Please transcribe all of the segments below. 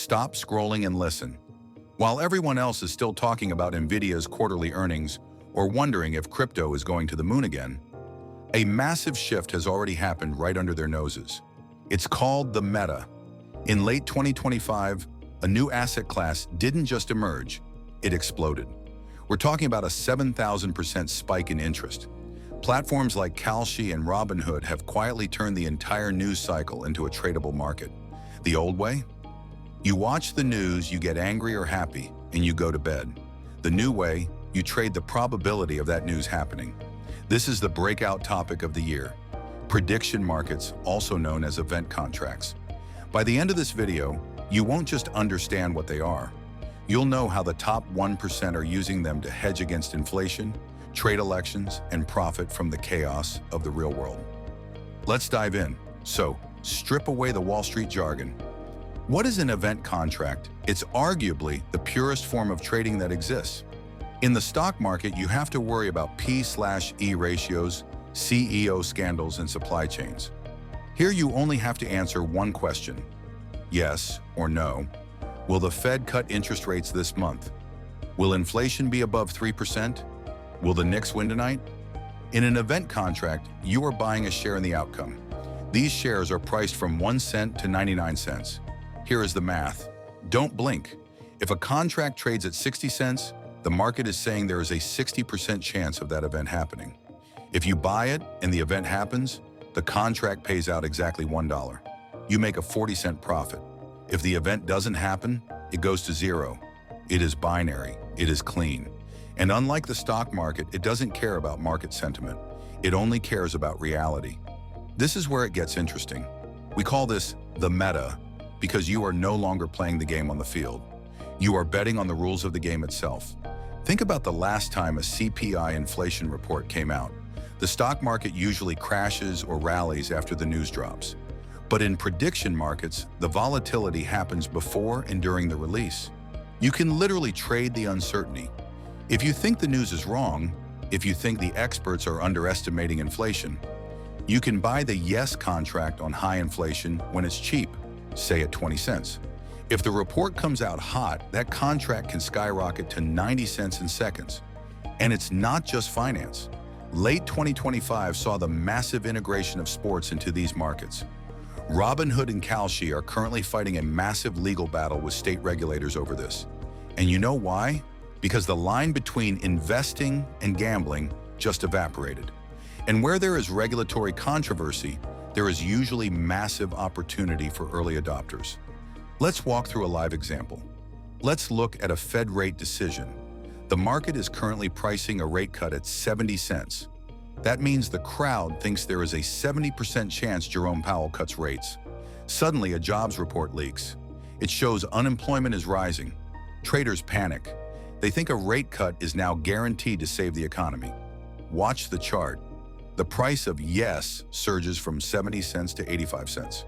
stop scrolling and listen. While everyone else is still talking about Nvidia's quarterly earnings or wondering if crypto is going to the moon again, a massive shift has already happened right under their noses. It's called the meta. In late 2025, a new asset class didn't just emerge, it exploded. We're talking about a 7,000% spike in interest. Platforms like Kalshi and Robinhood have quietly turned the entire news cycle into a tradable market. The old way? You watch the news, you get angry or happy, and you go to bed. The new way, you trade the probability of that news happening. This is the breakout topic of the year: prediction markets, also known as event contracts. By the end of this video, you won't just understand what they are. You'll know how the top 1% are using them to hedge against inflation, trade elections, and profit from the chaos of the real world. Let's dive in. So, strip away the Wall Street jargon. What is an event contract? It's arguably the purest form of trading that exists. In the stock market, you have to worry about P/E ratios, CEO scandals, and supply chains. Here you only have to answer one question: yes or no. Will the Fed cut interest rates this month? Will inflation be above 3%? Will the Knicks win tonight? In an event contract, you are buying a share in the outcome. These shares are priced from 1 cent to 99 cents. Here is the math. Don't blink. If a contract trades at 60 cents, the market is saying there is a 60% chance of that event happening. If you buy it and the event happens, the contract pays out exactly $1. You make a 40-cent profit. If the event doesn't happen, it goes to zero. It is binary. It is clean. And unlike the stock market, it doesn't care about market sentiment. It only cares about reality. This is where it gets interesting. We call this the meta because you are no longer playing the game on the field. You are betting on the rules of the game itself. Think about the last time a CPI inflation report came out. The stock market usually crashes or rallies after the news drops. But in prediction markets, the volatility happens before and during the release. You can literally trade the uncertainty. If you think the news is wrong, if you think the experts are underestimating inflation, you can buy the yes contract on high inflation when it's cheap, say at 20 cents. If the report comes out hot, that contract can skyrocket to 90 cents in seconds. And it's not just finance. Late 2025 saw the massive integration of sports into these markets. Robinhood and Kalshi are currently fighting a massive legal battle with state regulators over this. And you know why? Because the line between investing and gambling just evaporated. And where there is regulatory controversy, there is usually massive opportunity for early adopters. Let's walk through a live example. Let's look at a Fed rate decision. The market is currently pricing a rate cut at 70 cents. That means the crowd thinks there is a 70% chance Jerome Powell cuts rates. Suddenly, a jobs report leaks. It shows unemployment is rising. Traders panic. They think a rate cut is now guaranteed to save the economy. Watch the chart. The price of yes surges from 70 cents to 85 cents.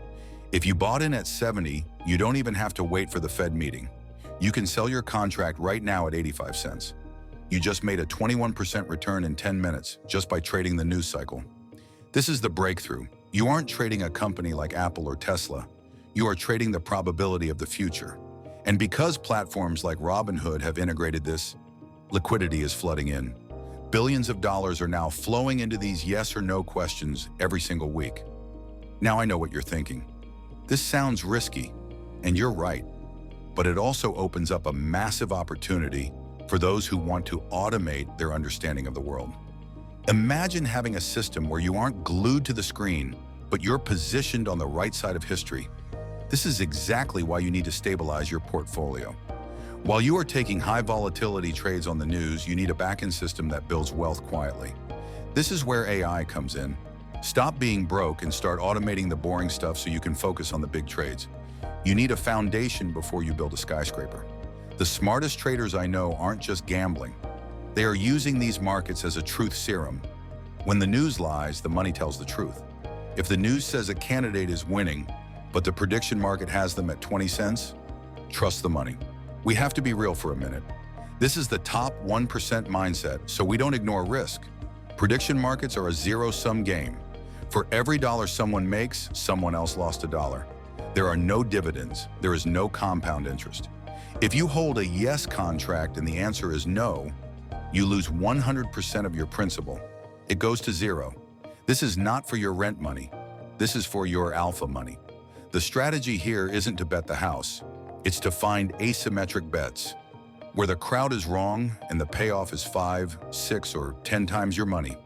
If you bought in at 70, you don't even have to wait for the Fed meeting. You can sell your contract right now at 85 cents. You just made a 21% return in 10 minutes just by trading the news cycle. This is the breakthrough. You aren't trading a company like Apple or Tesla. You are trading the probability of the future. And because platforms like Robinhood have integrated this, liquidity is flooding in. Billions of dollars are now flowing into these yes or no questions every single week. Now I know what you're thinking. This sounds risky, and you're right. But it also opens up a massive opportunity for those who want to automate their understanding of the world. Imagine having a system where you aren't glued to the screen, but you're positioned on the right side of history. This is exactly why you need to stabilize your portfolio. While you are taking high volatility trades on the news, you need a back-end system that builds wealth quietly. This is where AI comes in. Stop being broke and start automating the boring stuff so you can focus on the big trades. You need a foundation before you build a skyscraper. The smartest traders I know aren't just gambling. They are using these markets as a truth serum. When the news lies, the money tells the truth. If the news says a candidate is winning, but the prediction market has them at 20 cents, trust the money. We have to be real for a minute. This is the top 1% mindset, so we don't ignore risk. Prediction markets are a zero-sum game. For every dollar someone makes, someone else lost $1. There are no dividends. There is no compound interest. If you hold a yes contract and the answer is no, you lose 100% of your principal. It goes to zero. This is not for your rent money. This is for your alpha money. The strategy here isn't to bet the house. It's to find asymmetric bets, where the crowd is wrong and the payoff is 5, 6, or 10 times your money.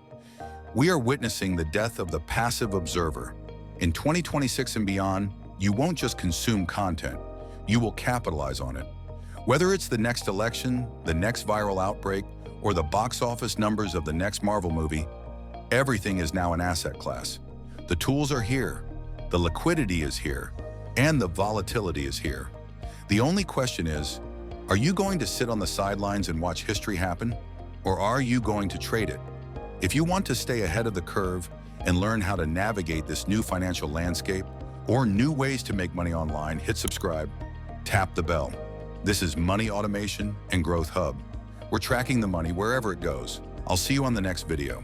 We are witnessing the death of the passive observer. In 2026 and beyond, you won't just consume content, you will capitalize on it. Whether it's the next election, the next viral outbreak, or the box office numbers of the next Marvel movie, everything is now an asset class. The tools are here, the liquidity is here, and the volatility is here. The only question is, are you going to sit on the sidelines and watch history happen, or are you going to trade it? If you want to stay ahead of the curve and learn how to navigate this new financial landscape or new ways to make money online, hit subscribe, tap the bell. This is Money Automation and Growth Hub. We're tracking the money wherever it goes. I'll see you on the next video.